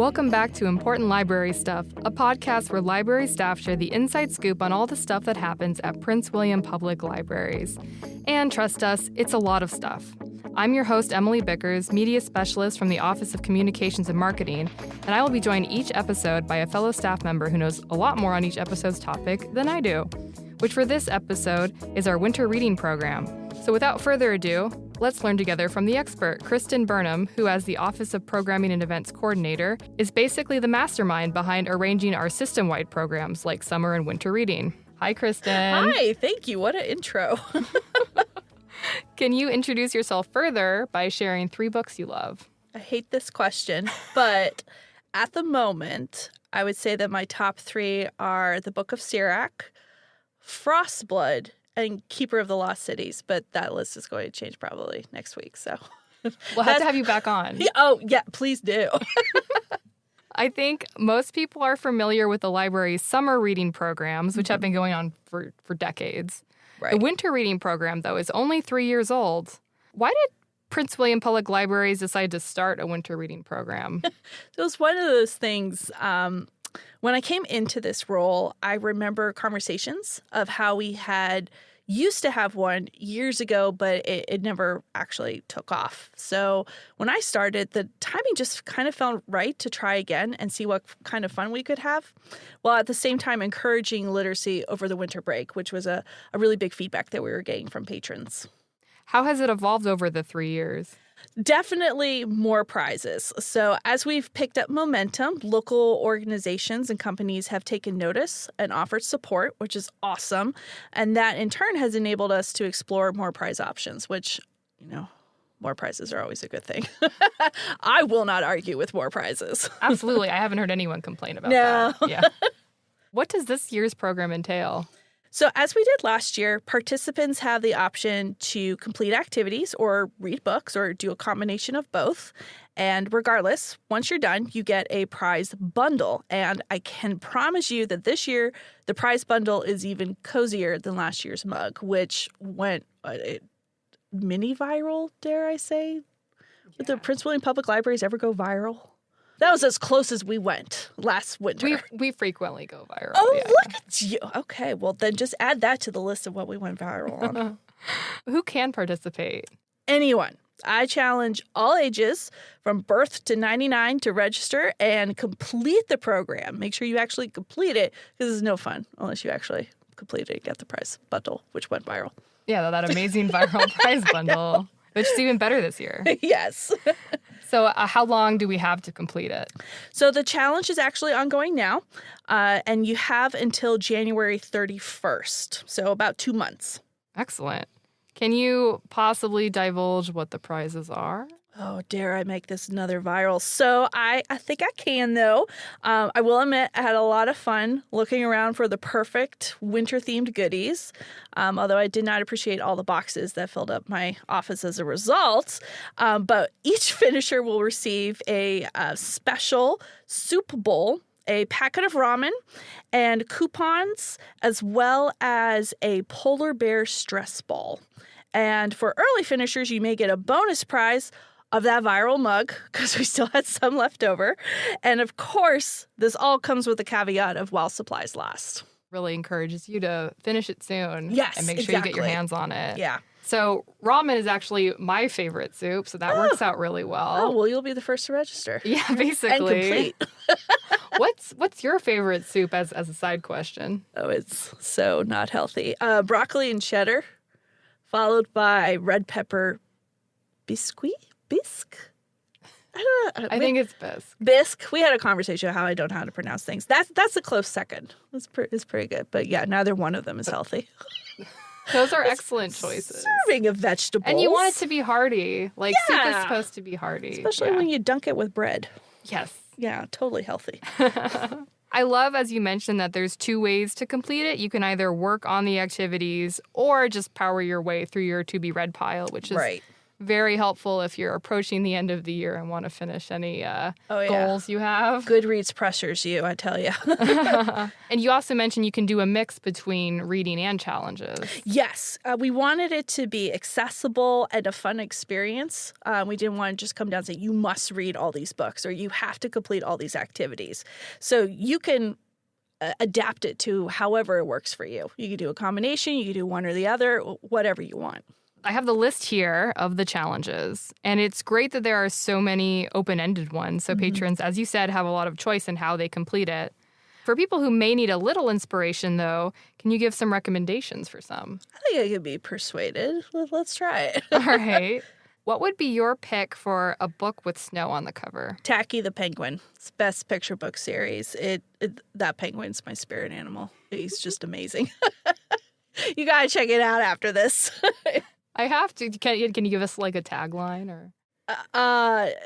Welcome back to Important Library Stuff, a podcast where library staff share the inside scoop on all the stuff that happens at Prince William Public Libraries. And trust us, it's a lot of stuff. I'm your host, Emily Bickers, media specialist from the Office of Communications and Marketing, and I will be joined each episode by a fellow staff member who knows a lot more on each episode's topic than I do, which for this episode is our winter reading program. So without further ado, let's learn together from the expert, Kristen Burnham, who as the Office of Programming and Events Coordinator, is basically the mastermind behind arranging our system-wide programs like summer and winter reading. Hi, Kristen. Hi, thank you. What an intro. Can you introduce yourself further by sharing 3 books you love? I hate this question, but at the moment, I would say that my top 3 are the Book of Sirach, Frostblood, and Keeper of the Lost Cities, but that list is going to change probably next week, so. We'll have to have you back on. Yeah, please do. I think most people are familiar with the library's summer reading programs, which have been going on for decades. Right. The winter reading program, though, is only 3 years old. Why did Prince William Public Libraries decide to start a winter reading program? It was one of those things. When I came into this role, I remember conversations of how we had used to have one years ago, but it never actually took off. So when I started, the timing just kind of felt right to try again and see what kind of fun we could have, while at the same time encouraging literacy over the winter break, which was a really big feedback that we were getting from patrons. How has it evolved over the 3 years? Definitely more prizes. So as we've picked up momentum, local organizations and companies have taken notice and offered support, which is awesome. And that in turn has enabled us to explore more prize options, which, more prizes are always a good thing. I will not argue with more prizes. Absolutely. I haven't heard anyone complain about that. Yeah. What does this year's program entail? So as we did last year, participants have the option to complete activities or read books or do a combination of both. And regardless, once you're done, you get a prize bundle. And I can promise you that this year, the prize bundle is even cozier than last year's mug, which went mini viral, dare I say? Did the Prince William Public Libraries ever go viral? That was as close as we went last winter. We frequently go viral. Oh, look at you. Okay, well, then just add that to the list of what we went viral on. Who can participate? Anyone. I challenge all ages from birth to 99 to register and complete the program. Make sure you actually complete it, because it's no fun unless you actually complete it and get the prize bundle, which went viral. Yeah, that amazing viral prize bundle, which is even better this year. Yes. So how long do we have to complete it? So the challenge is actually ongoing now, and you have until January 31st, so about 2 months. Excellent. Can you possibly divulge what the prizes are? Oh, dare I make this another viral? So I think I can, though. I will admit I had a lot of fun looking around for the perfect winter-themed goodies, although I did not appreciate all the boxes that filled up my office as a result. But each finisher will receive a special soup bowl, a packet of ramen, and coupons, as well as a polar bear stress ball. And for early finishers, you may get a bonus prize of that viral mug, because we still had some left over. And of course, this all comes with the caveat of while supplies last. Really encourages you to finish it soon. Yes, and make sure you get your hands on it. Yeah. So ramen is actually my favorite soup, so that works out really well. Oh, well, you'll be the first to register. Yeah, basically. And complete. What's your favorite soup as a side question? Oh, it's so not healthy. Broccoli and cheddar, followed by red pepper biscuit? Bisque? I don't know. I think it's bisque. Bisque. We had a conversation about how I don't know how to pronounce things. That's a close second. It's pretty good. But yeah, neither one of them is healthy. Those are excellent choices. Serving of vegetables. And you want it to be hearty. Like, soup is supposed to be hearty. Especially when you dunk it with bread. Yes. Yeah, totally healthy. I love, as you mentioned, that there's 2 ways to complete it. You can either work on the activities or just power your way through your to-be-read pile, which is Very helpful if you're approaching the end of the year and want to finish any goals you have. Goodreads pressures you, I tell you. And you also mentioned you can do a mix between reading and challenges. Yes. We wanted it to be accessible and a fun experience. We didn't want to just come down and say, you must read all these books or you have to complete all these activities. So you can adapt it to however it works for you. You can do a combination, you can do one or the other, whatever you want. I have the list here of the challenges, and it's great that there are so many open-ended ones. So patrons, as you said, have a lot of choice in how they complete it. For people who may need a little inspiration, though, can you give some recommendations for some? I think I could be persuaded. Let's try it. All right. What would be your pick for a book with snow on the cover? Tacky the Penguin. It's best picture book series. That penguin's my spirit animal. He's just amazing. You got to check it out after this. I have to. Can you give us like a tagline or?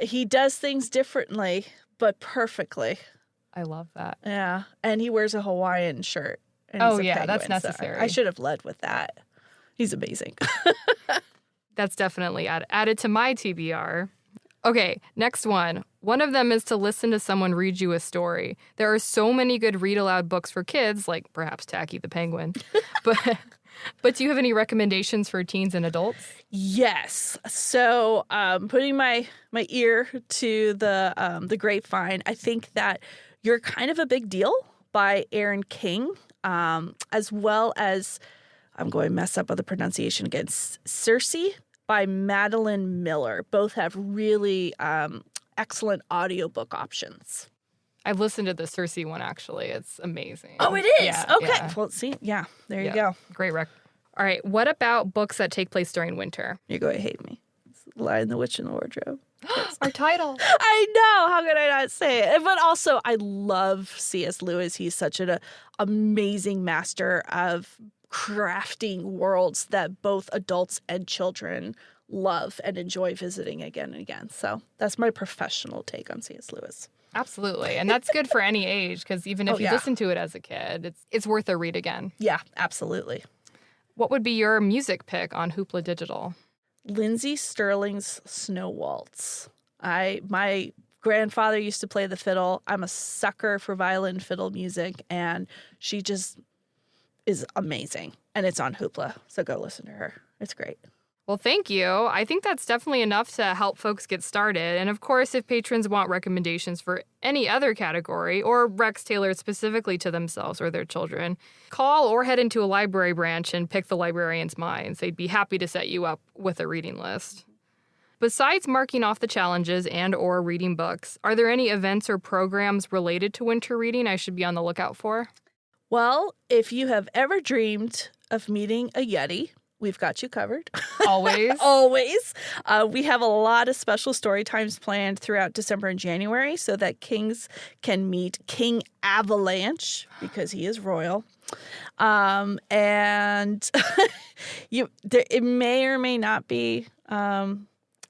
He does things differently, but perfectly. I love that. Yeah, and he wears a Hawaiian shirt. And Oh, he's a yeah, penguin, that's necessary. So I should have led with that. He's amazing. That's definitely added to my TBR. Okay, next one. One of them is to listen to someone read you a story. There are so many good read-aloud books for kids, like perhaps Tacky the Penguin. But do you have any recommendations for teens and adults? Yes. So putting my ear to the grapevine, I think that You're Kind of a Big Deal by Aaron King, as well as, I'm going to mess up on the pronunciation again, Circe by Madeline Miller. Both have really excellent audiobook options. I've listened to the Circe one, actually. It's amazing. Oh, it is? Yeah, okay. yeah. Well, see, there you go. Great rec. All right, what about books that take place during winter? You're going to hate me. Lion, the Witch, and the Wardrobe. Our title. I know. How could I not say it? But also, I love C.S. Lewis. He's such an amazing master of crafting worlds that both adults and children love and enjoy visiting again and again. So that's my professional take on C.S. Lewis. Absolutely. And that's good for any age, because even if you listen to it as a kid, it's worth a read again. Yeah, absolutely. What would be your music pick on Hoopla Digital? Lindsey Sterling's Snow Waltz. My grandfather used to play the fiddle. I'm a sucker for violin fiddle music, and she just is amazing. And it's on Hoopla, so go listen to her. It's great. Well, thank you. I think that's definitely enough to help folks get started. And of course, if patrons want recommendations for any other category or recs tailored specifically to themselves or their children, call or head into a library branch and pick the librarian's minds. They'd be happy to set you up with a reading list. Besides marking off the challenges and or reading books, are there any events or programs related to winter reading I should be on the lookout for? Well, if you have ever dreamed of meeting a Yeti, we've got you covered. Always. Always. We have a lot of special story times planned throughout December and January so that kings can meet King Avalanche because he is royal. And it may or may not be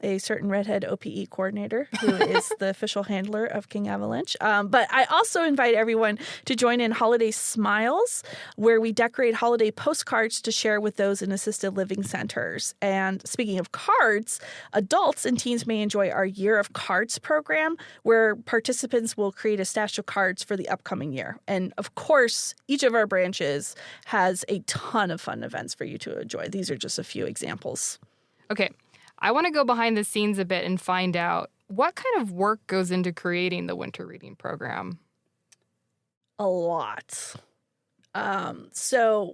a certain redhead OPE coordinator who is the official handler of King Avalanche. But I also invite everyone to join in Holiday Smiles, where we decorate holiday postcards to share with those in assisted living centers. And speaking of cards, adults and teens may enjoy our Year of Cards program, where participants will create a stash of cards for the upcoming year. And of course, each of our branches has a ton of fun events for you to enjoy. These are just a few examples. Okay. I want to go behind the scenes a bit and find out what kind of work goes into creating the winter reading program. A lot. Winter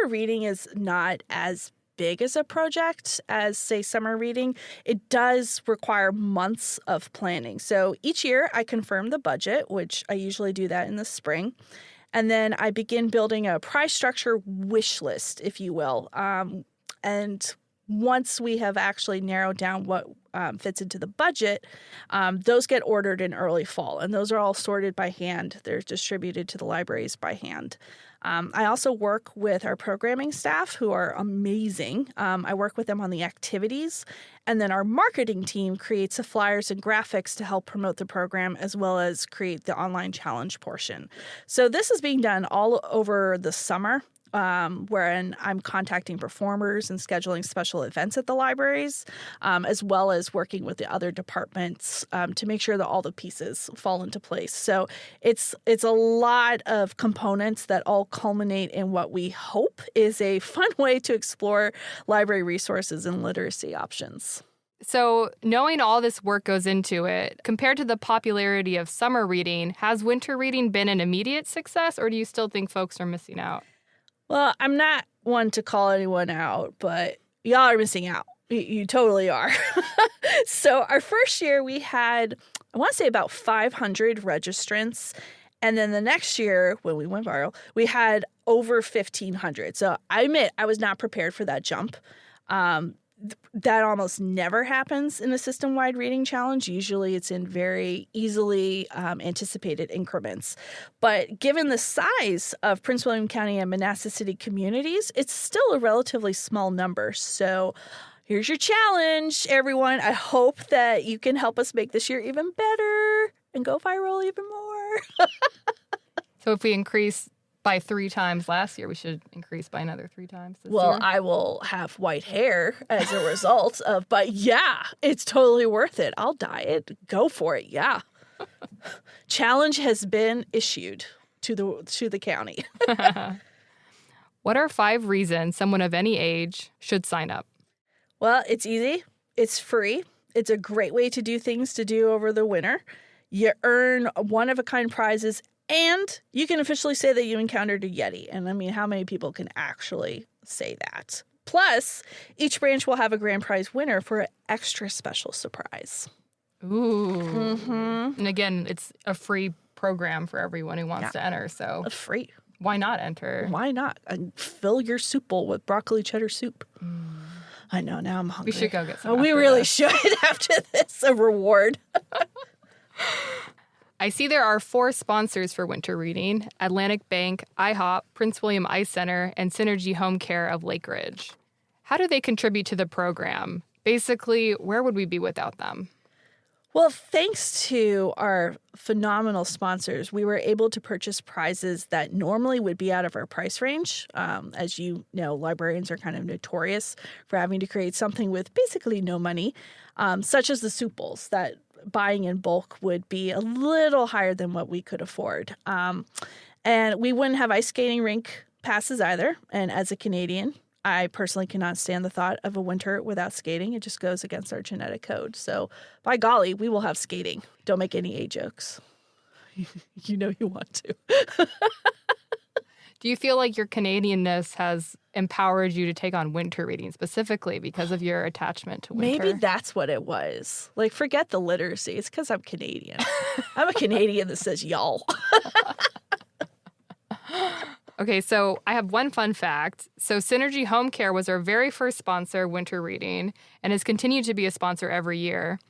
reading is not as big as a project as, say, summer reading. It does require months of planning. So each year I confirm the budget, which I usually do that in the spring. And then I begin building a price structure wish list, if you will. And once we have actually narrowed down what fits into the budget, those get ordered in early fall. And those are all sorted by hand. They're distributed to the libraries by hand. I also work with our programming staff, who are amazing. I work with them on the activities. And then our marketing team creates the flyers and graphics to help promote the program, as well as create the online challenge portion. So this is being done all over the summer. wherein I'm contacting performers and scheduling special events at the libraries, as well as working with the other departments to make sure that all the pieces fall into place. So it's a lot of components that all culminate in what we hope is a fun way to explore library resources and literacy options. So knowing all this work goes into it, compared to the popularity of summer reading, has winter reading been an immediate success, or do you still think folks are missing out? Well, I'm not one to call anyone out, but y'all are missing out. You totally are. So our first year we had, I want to say about 500 registrants. And then the next year when we went viral, we had over 1,500. So I admit I was not prepared for that jump. That almost never happens in a system-wide reading challenge. Usually it's in very easily anticipated increments. But given the size of Prince William County and Manassas City communities, it's still a relatively small number. So here's your challenge, everyone. I hope that you can help us make this year even better and go viral even more. So if we increase by 3 times last year, we should increase by another 3 times this Well, year. I will have white hair as a result of, but yeah, it's totally worth it. I'll dye it. Go for it. Yeah. Challenge has been issued to the county. What are 5 reasons someone of any age should sign up? Well, it's easy. It's free. It's a great way to do things to do over the winter. You earn one-of-a-kind prizes, and you can officially say that you encountered a Yeti. And I mean, how many people can actually say that? Plus, each branch will have a grand prize winner for an extra special surprise. Ooh. Mm-hmm. And again, it's a free program for everyone who wants to enter. So Free. why not enter? Why not? And fill your soup bowl with broccoli cheddar soup. I know, now I'm hungry. We should go get some. We after really this. should after this, a reward. I see there are 4 sponsors for winter reading: Atlantic Bank, IHOP, Prince William Ice Center, and Synergy Home Care of Lake Ridge. How do they contribute to the program? Basically, where would we be without them? Well, thanks to our phenomenal sponsors, we were able to purchase prizes that normally would be out of our price range. As you know, librarians are kind of notorious for having to create something with basically no money, such as the soup bowls that buying in bulk would be a little higher than what we could afford. And we wouldn't have ice skating rink passes either. And as a Canadian, I personally cannot stand the thought of a winter without skating. It just goes against our genetic code. So by golly, we will have skating. Don't make any age jokes. You know you want to. Do you feel like your Canadianness has empowered you to take on winter reading specifically because of your attachment to winter? Maybe that's what it was. Like, forget the literacy. It's because I'm Canadian. I'm a Canadian that says y'all. Okay, so I have one fun fact. So Synergy Home Care was our very first sponsor, winter reading, and has continued to be a sponsor every year.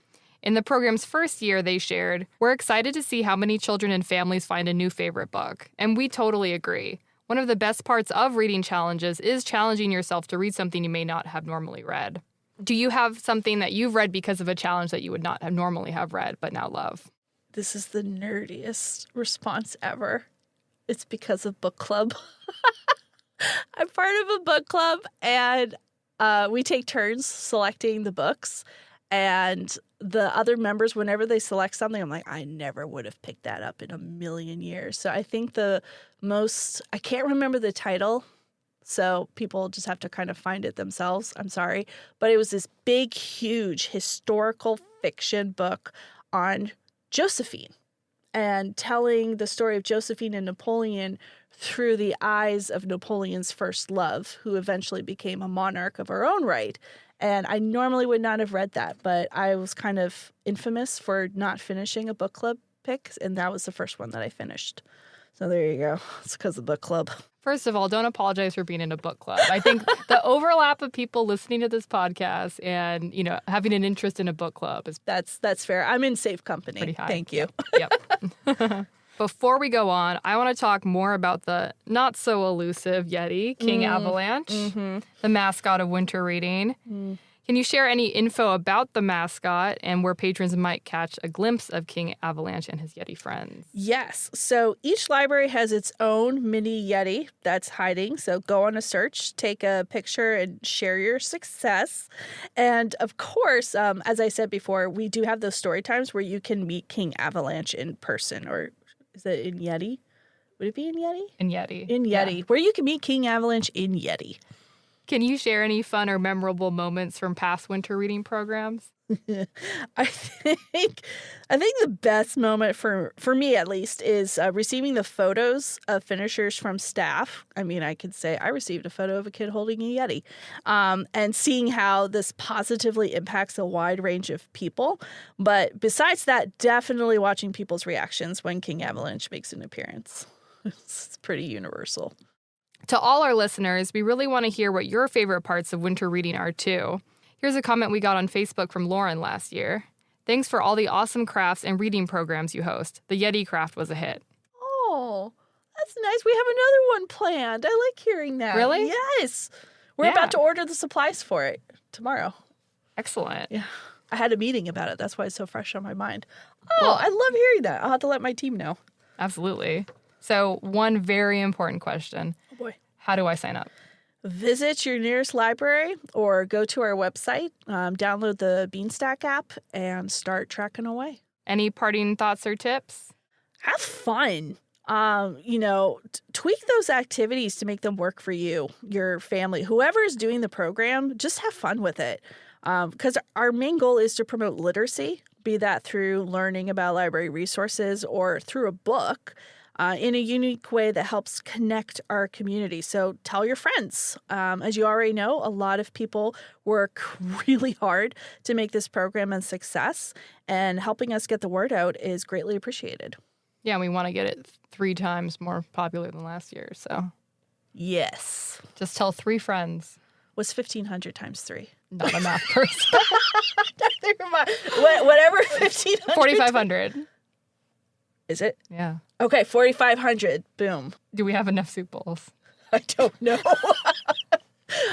In the program's first year, they shared, "We're excited to see how many children and families find a new favorite book." And we totally agree. One of the best parts of reading challenges is challenging yourself to read something you may not have normally read. Do you have something that you've read because of a challenge that you would not have normally have read but now love? This is the nerdiest response ever. It's because of book club. I'm part of a book club, and we take turns selecting the books. And the other members, whenever they select something, I'm like, I never would have picked that up in a million years. So I think I can't remember the title, so people just have to kind of find it themselves. I'm sorry. But it was this big, huge historical fiction book on Josephine, and telling the story of Josephine and Napoleon through the eyes of Napoleon's first love, who eventually became a monarch of her own right. And I normally would not have read that, but I was kind of infamous for not finishing a book club pick, and that was the first one that I finished. So there you go. It's because of book club. First of all, don't apologize for being in a book club. I think the overlap of people listening to this podcast and, having an interest in a book club is That's fair. I'm in safe company. pretty high. Thank you. Yep. Before we go on, I want to talk more about the not so elusive Yeti, King Avalanche, the mascot of winter reading. Can you share any info about the mascot and where patrons might catch a glimpse of King Avalanche and his Yeti friends? Yes. So each library has its own mini Yeti that's hiding. So go on a search, take a picture, and share your success. And of course, as I said before, we do have those story times where you can meet King Avalanche in person. Or is it in Yeti? Would it be in Yeti? In Yeti. In Yeti, where you can meet King Avalanche in Yeti. Can you share any fun or memorable moments from past winter reading programs? I think the best moment for me at least is receiving the photos of finishers from staff. I mean, I could say I received a photo of a kid holding a Yeti, and seeing how this positively impacts a wide range of people. But besides that, definitely watching people's reactions when King Avalanche makes an appearance. It's pretty universal. To all our listeners, we really want to hear what your favorite parts of winter reading are, too. Here's a comment we got on Facebook from Lauren last year. Thanks for all the awesome crafts and reading programs you host. The Yeti craft was a hit. Oh, that's nice. We have another one planned. I like hearing that. Really? Yes. We're about to order the supplies for it tomorrow. Excellent. Yeah. I had a meeting about it. That's why it's so fresh on my mind. Oh, I love hearing that. I'll have to let my team know. Absolutely. So one very important question. Oh, boy. How do I sign up? Visit your nearest library or go to our website, download the Beanstack app, and start tracking away. Any parting thoughts or tips? Have fun. Tweak those activities to make them work for you, your family, whoever is doing the program. Just have fun with it. Because our main goal is to promote literacy, be that through learning about library resources or through a book. In a unique way that helps connect our community. So tell your friends. As you already know, a lot of people work really hard to make this program a success, and helping us get the word out is greatly appreciated. Yeah, we want to get it 3 times more popular than last year, so. Yes. Just tell 3 friends. What's 1,500 times 3? Not a math person. Never mind. Whatever 1,500. 4,500. Is it? Yeah. Okay, 4,500. Boom. Do we have enough soup bowls? I don't know.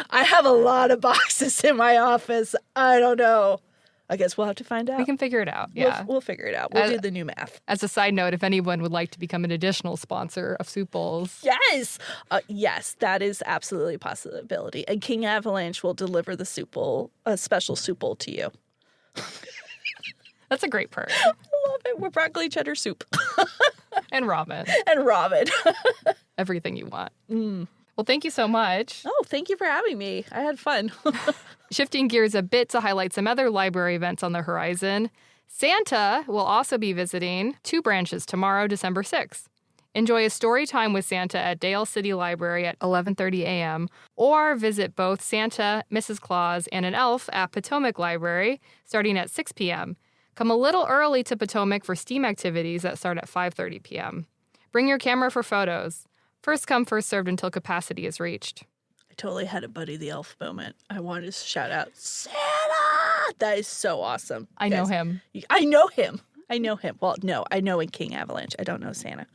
I have a lot of boxes in my office. I don't know. I guess we'll have to find out. We can figure it out. Yeah. We'll figure it out. We'll do the new math. As a side note, if anyone would like to become an additional sponsor of soup bowls. Yes. Yes, that is absolutely a possibility. And King Avalanche will deliver the soup bowl, a special soup bowl to you. That's a great perk. I love it. With broccoli cheddar soup. And ramen. And ramen. Everything you want. Well, thank you so much. Oh, thank you for having me. I had fun. Shifting gears a bit to highlight some other library events on the horizon, Santa will also be visiting 2 branches tomorrow, December 6th. Enjoy a story time with Santa at Dale City Library at 11:30 a.m. or visit both Santa, Mrs. Claus, and an elf at Potomac Library starting at 6 p.m. Come a little early to Potomac for STEAM activities that start at 5:30 p.m. Bring your camera for photos. First come, first served until capacity is reached. I totally had a Buddy the Elf moment. I wanted to shout out, Santa! That is so awesome. I know him. I know him. Well, no, I know in King Avalanche. I don't know Santa.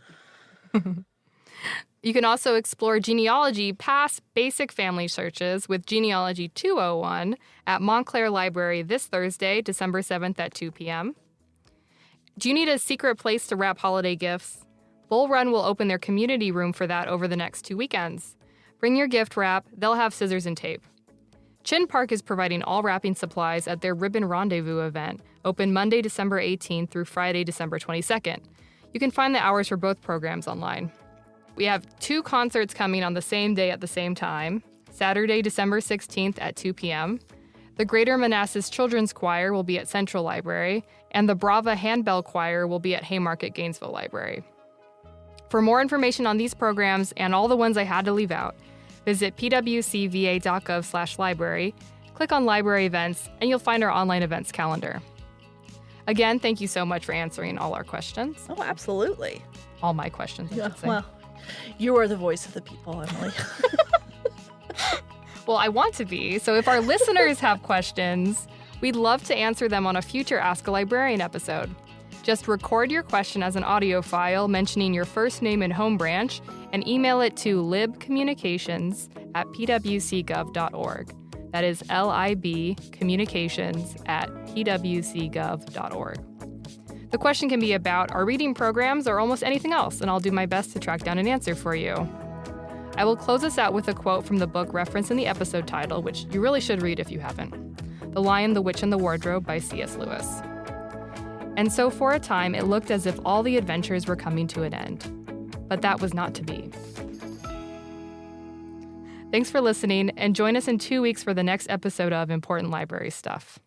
You can also explore genealogy past basic family searches with Genealogy 201 at Montclair Library this Thursday, December 7th at 2 p.m. Do you need a secret place to wrap holiday gifts? Bull Run will open their community room for that over the next 2 weekends. Bring your gift wrap. They'll have scissors and tape. Chin Park is providing all wrapping supplies at their Ribbon Rendezvous event, open Monday, December 18th through Friday, December 22nd. You can find the hours for both programs online. We have 2 concerts coming on the same day at the same time, Saturday, December 16th at 2 p.m. The Greater Manassas Children's Choir will be at Central Library, and the Brava Handbell Choir will be at Haymarket Gainesville Library. For more information on these programs and all the ones I had to leave out, visit pwcva.gov/library, click on Library Events, and you'll find our online events calendar. Again, thank you so much for answering all our questions. Oh, absolutely. All my questions, I should say. Well, you are the voice of the people, Emily. Well, I want to be, so if our listeners have questions, we'd love to answer them on a future Ask a Librarian episode. Just record your question as an audio file mentioning your first name and home branch and email it to libcommunications@pwcgov.org. That is libcommunications@pwcgov.org. The question can be about our reading programs or almost anything else, and I'll do my best to track down an answer for you. I will close us out with a quote from the book referenced in the episode title, which you really should read if you haven't. The Lion, the Witch, and the Wardrobe by C.S. Lewis. And so for a time, it looked as if all the adventures were coming to an end. But that was not to be. Thanks for listening, and join us in 2 weeks for the next episode of Important Library Stuff.